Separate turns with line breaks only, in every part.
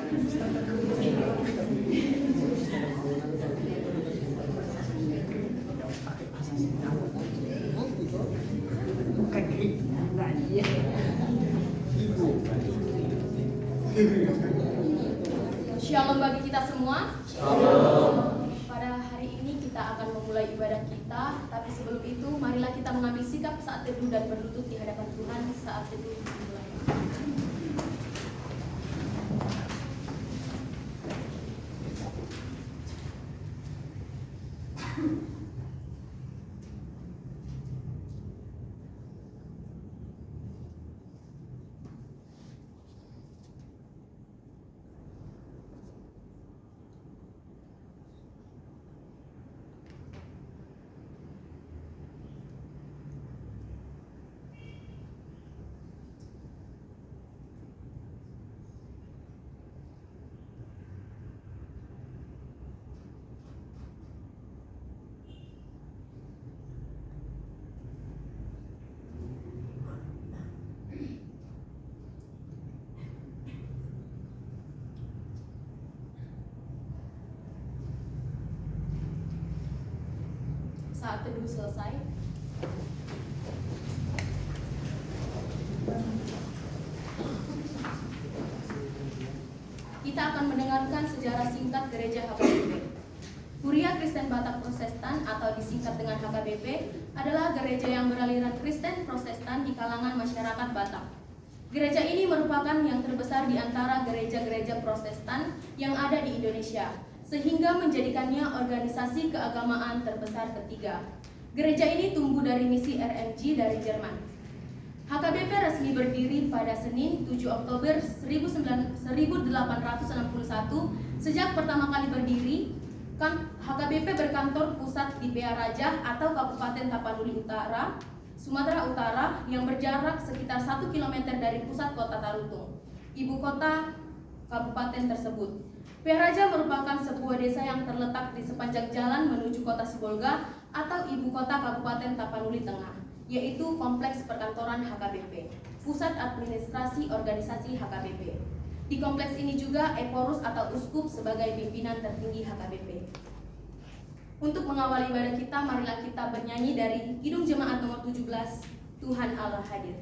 Shalom bagi kita semua. Shalom. Pada hari ini kita akan memulai ibadah kita, tapi sebelum itu marilah kita mengambil sikap saat teduh dan berlutut di hadapan Tuhan saat teduh dimulai. Saat teduh selesai, kita akan mendengarkan sejarah singkat Gereja HKBP. Kuria Kristen Batak Protestan atau disingkat dengan HKBP adalah gereja yang beraliran Kristen Protestan di kalangan masyarakat Batak. Gereja ini merupakan yang terbesar di antara gereja-gereja Protestan yang ada di Indonesia, sehingga menjadikannya organisasi keagamaan terbesar ketiga. Gereja ini tumbuh dari misi RMG dari Jerman. HKBP resmi berdiri pada Senin 7 Oktober 1861. Sejak pertama kali berdiri, HKBP berkantor pusat di Pea Raja atau Kabupaten Tapanuli Utara, Sumatera Utara, yang berjarak sekitar 1 km dari pusat kota Tarutung, ibu kota kabupaten tersebut. Pea Raja merupakan sebuah desa yang terletak di sepanjang jalan menuju kota Sibolga atau ibu kota Kabupaten Tapanuli Tengah, yaitu kompleks perkantoran HKBP, pusat administrasi organisasi HKBP. Di kompleks ini juga Eporus atau uskup sebagai pimpinan tertinggi HKBP. Untuk mengawali ibadah kita, marilah kita bernyanyi dari Kidung Jemaat nomor 17, Tuhan Allah Hadir.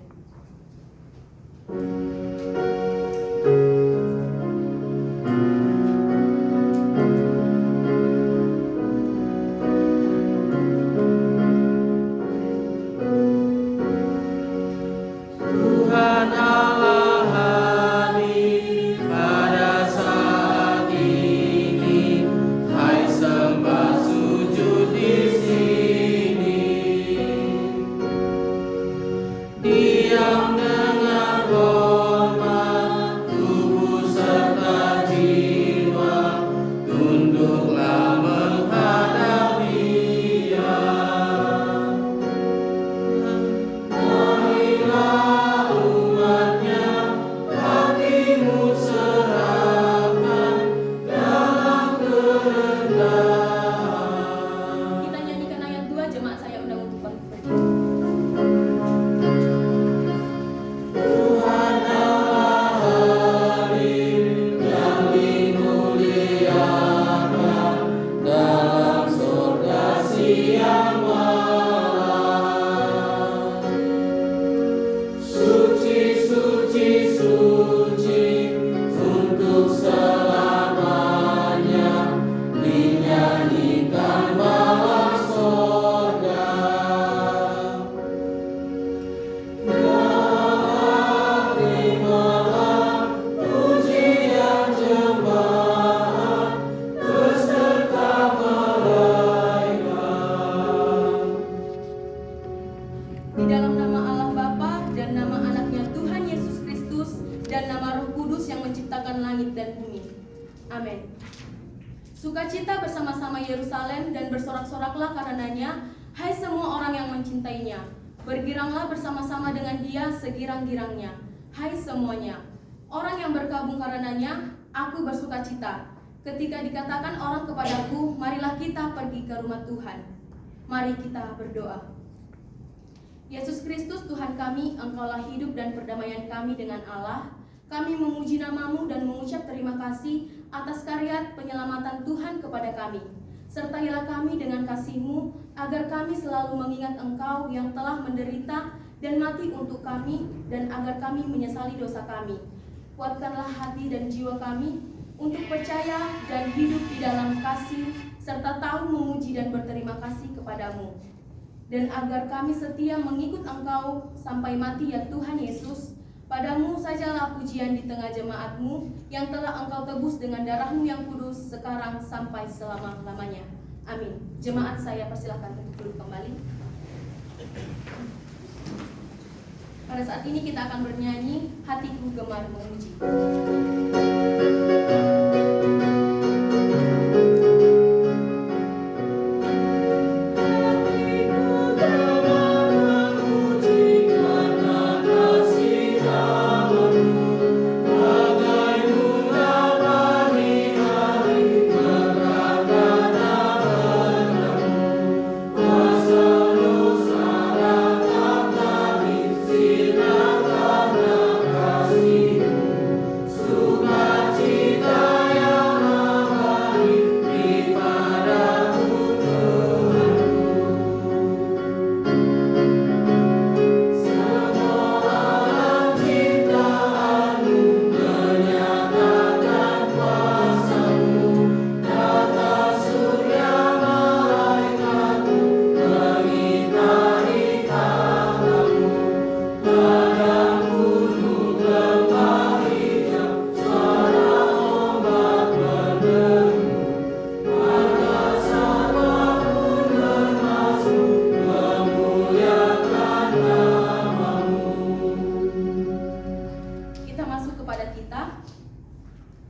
Sukacita bersama-sama Yerusalem dan bersorak-soraklah karenanya, hai semua orang yang mencintainya. Bergiranglah bersama-sama dengan dia segirang-girangnya, hai semuanya. Orang yang berkabung karenanya, aku bersukacita. Ketika dikatakan orang kepadaku, marilah kita pergi ke rumah Tuhan. Mari kita berdoa. Yesus Kristus Tuhan kami, Engkaulah hidup dan perdamaian kami dengan Allah. Kami memuji nama-Mu dan mengucap terima kasih atas karya penyelamatan Tuhan kepada kami. Sertailah kami dengan kasih-Mu, agar kami selalu mengingat Engkau yang telah menderita dan mati untuk kami, dan agar kami menyesali dosa kami. Kuatkanlah hati dan jiwa kami untuk percaya dan hidup di dalam kasih, serta tahu memuji dan berterima kasih kepadamu. Dan agar kami setia mengikut Engkau sampai mati, ya Tuhan Yesus. Padamu sajalah pujian di tengah jemaat-Mu yang telah Engkau tebus dengan darah-Mu yang kudus sekarang sampai selama-lamanya. Amin. Jemaat, saya persilakan untuk duduk kembali. Pada saat ini kita akan bernyanyi Hatiku Gemar Memuji.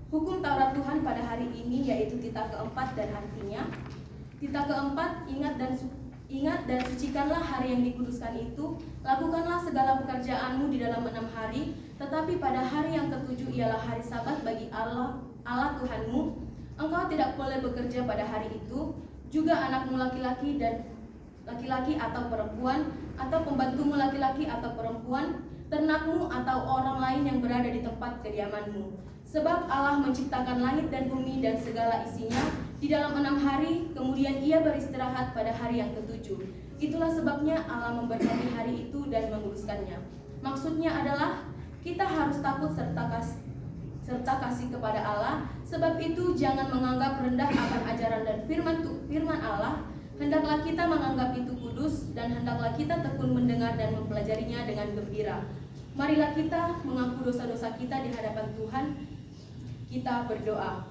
Hukum Taurat Tuhan pada hari ini yaitu titah keempat dan artinya, titah keempat, ingat dan sucikanlah hari yang dikuduskan itu, lakukanlah segala pekerjaanmu di dalam 6 hari, tetapi pada hari yang ketujuh ialah hari Sabat bagi Allah Tuhanmu. Engkau tidak boleh bekerja pada hari itu, juga anakmu laki-laki atau perempuan, atau pembantumu laki-laki atau perempuan, ternakmu atau orang lain yang berada di tempat kediamanmu. Sebab Allah menciptakan langit dan bumi dan segala isinya di dalam 6 hari, kemudian Ia beristirahat pada hari yang ketujuh. Itulah sebabnya Allah memberkati hari itu dan menguduskannya. Maksudnya adalah kita harus takut serta kasih kepada Allah. Sebab itu jangan menganggap rendah akan ajaran dan firman Allah. Hendaklah kita menganggap itu kudus, dan hendaklah kita tekun mendengar dan mempelajarinya dengan gembira. Marilah kita mengaku dosa-dosa kita di hadapan Tuhan. Kita berdoa.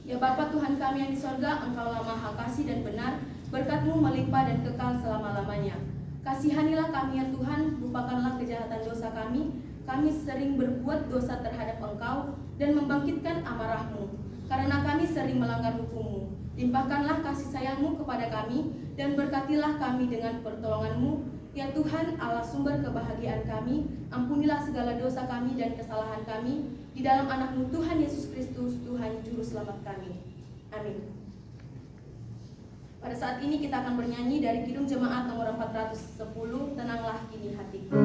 Ya Bapa Tuhan kami yang di sorga, Engkaulah Maha Kasih dan benar, berkat-Mu melimpah dan kekal selama-lamanya. Kasihanilah kami ya Tuhan, lupakanlah kejahatan dosa kami. Kami sering berbuat dosa terhadap Engkau dan membangkitkan amarah-Mu, karena kami sering melanggar hukum-Mu. Limpahkanlah kasih sayang-Mu kepada kami, dan berkatilah kami dengan pertolongan-Mu. Ya Tuhan, Allah sumber kebahagiaan kami, ampunilah segala dosa kami dan kesalahan kami, di dalam anak-Mu Tuhan Yesus Kristus, Tuhan Juru Selamat kami. Amin. Pada saat ini kita akan bernyanyi dari Kidung Jemaat nomor 410, Tenanglah Kini Hatiku.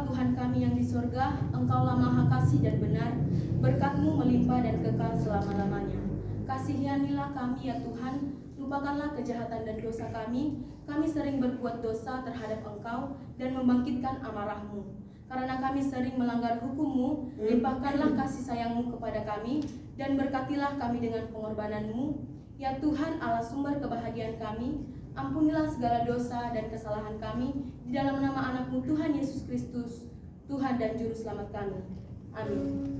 Tuhan kami yang di sorga, Engkaulah Maha Kasih dan benar, berkat-Mu melimpah dan kekal selama-lamanya. Kasihanilah kami ya Tuhan, lupakanlah kejahatan dan dosa kami sering berbuat dosa terhadap Engkau dan membangkitkan amarah-Mu. Karena kami sering melanggar hukum-Mu, limpahkanlah kasih sayang-Mu kepada kami, dan berkatilah kami dengan pengorbanan-Mu. Ya Tuhan Allah sumber kebahagiaan kami, ampunilah segala dosa dan kesalahan kami di dalam nama anak-Mu Tuhan Yesus Kristus, Tuhan dan Juru Selamat kami. Amin.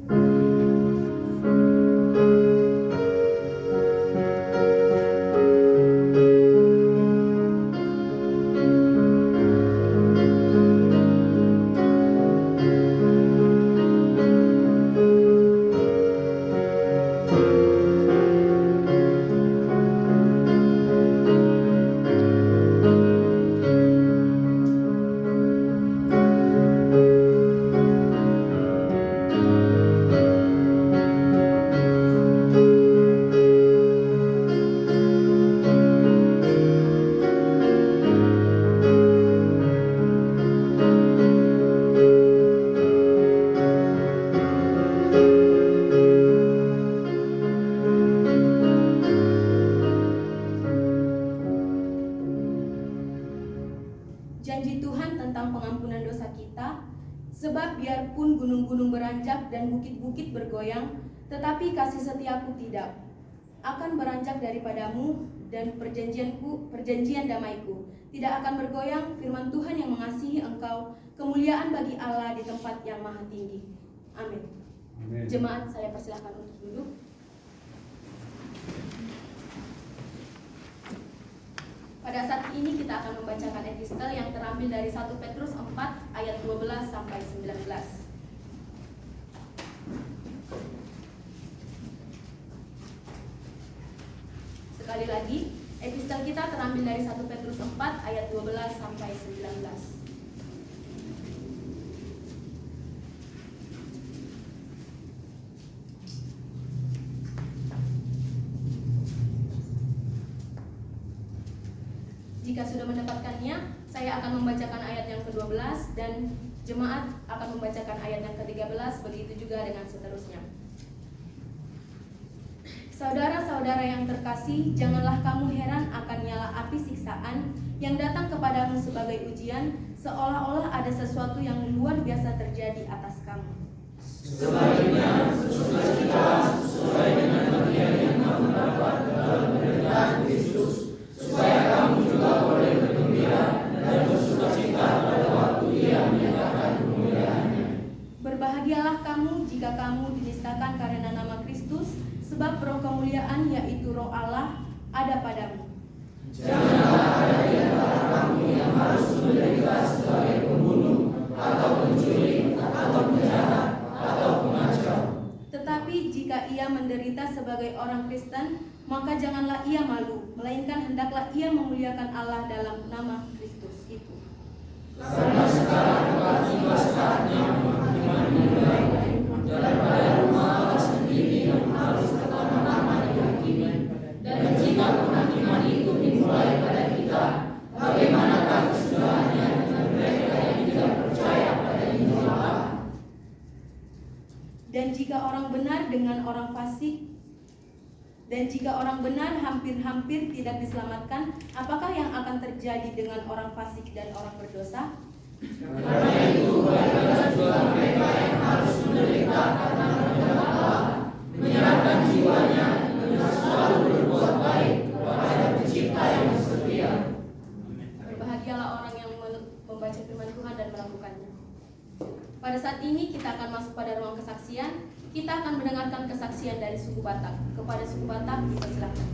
Janji Tuhan tentang pengampunan dosa kita, sebab biarpun gunung-gunung beranjak dan bukit-bukit bergoyang, tetapi kasih setiaku tidak akan beranjak daripadamu, dan perjanjian damaiku tidak akan bergoyang. Firman Tuhan yang mengasihi engkau, kemuliaan bagi Allah di tempat yang maha tinggi. Amin. Jemaat, saya persilahkan untuk duduk. Pada saat ini kita akan membacakan epistel yang terambil dari 1 Petrus 4 ayat 12 sampai 19. Sekali lagi, epistel kita terambil dari 1 Petrus 4 ayat 12 sampai 19. Jika sudah mendapatkannya, saya akan membacakan ayat yang ke-12 dan jemaat akan membacakan ayat yang ke-13, begitu juga dengan seterusnya. Saudara-saudara yang terkasih, janganlah kamu heran akan nyala api siksaan yang datang kepadamu sebagai ujian, seolah-olah ada sesuatu yang luar biasa terjadi atas kamu.
Sebaliknya, bersukacitalah sesuai dengan bagian yang kamu dapat dalam penderitaan Kristus, supaya kamu juga boleh bergembira dan bersukacita pada waktu Ia menyatakan kemuliaannya.
Berbahagialah kamu jika kamu dinistakan karena nama Kristus, sebab roh kemuliaan yaitu roh Allah ada padamu.
Janganlah ada di antara kamu yang harus menderita sebagai pembunuh, atau pencuri, atau penjahat, atau pengacau.
Tetapi jika ia menderita sebagai orang Kristen, maka janganlah ia malu, melainkan hendaklah ia memuliakan Allah dalam nama Kristus itu.
Karena sekarang telah tiba saatnya penghakiman dimulai, daripada rumah Allah sendiri yang harus pertama-tama dihakimi. Dan jika penghakiman itu dimulai pada kita, bagaimanakah kesudahannya dengan mereka yang tidak percaya pada Injil Allah?
Dan jika orang benar dengan orang fasik, dan jika orang benar hampir-hampir tidak diselamatkan, apakah yang akan terjadi dengan orang fasik dan orang berdosa?
Karena itu, baiklah juga mereka yang harus menderita karena kehendak Allah, menyerahkan jiwanya dengan selalu berbuat baik kepada Pencipta yang setia.
Berbahagialah orang yang membaca firman Tuhan dan melakukannya. Pada saat ini kita akan masuk pada ruang kesaksian. Kita akan mendengarkan kesaksian dari suku Batak. Kepada suku Batak, dipersilakan.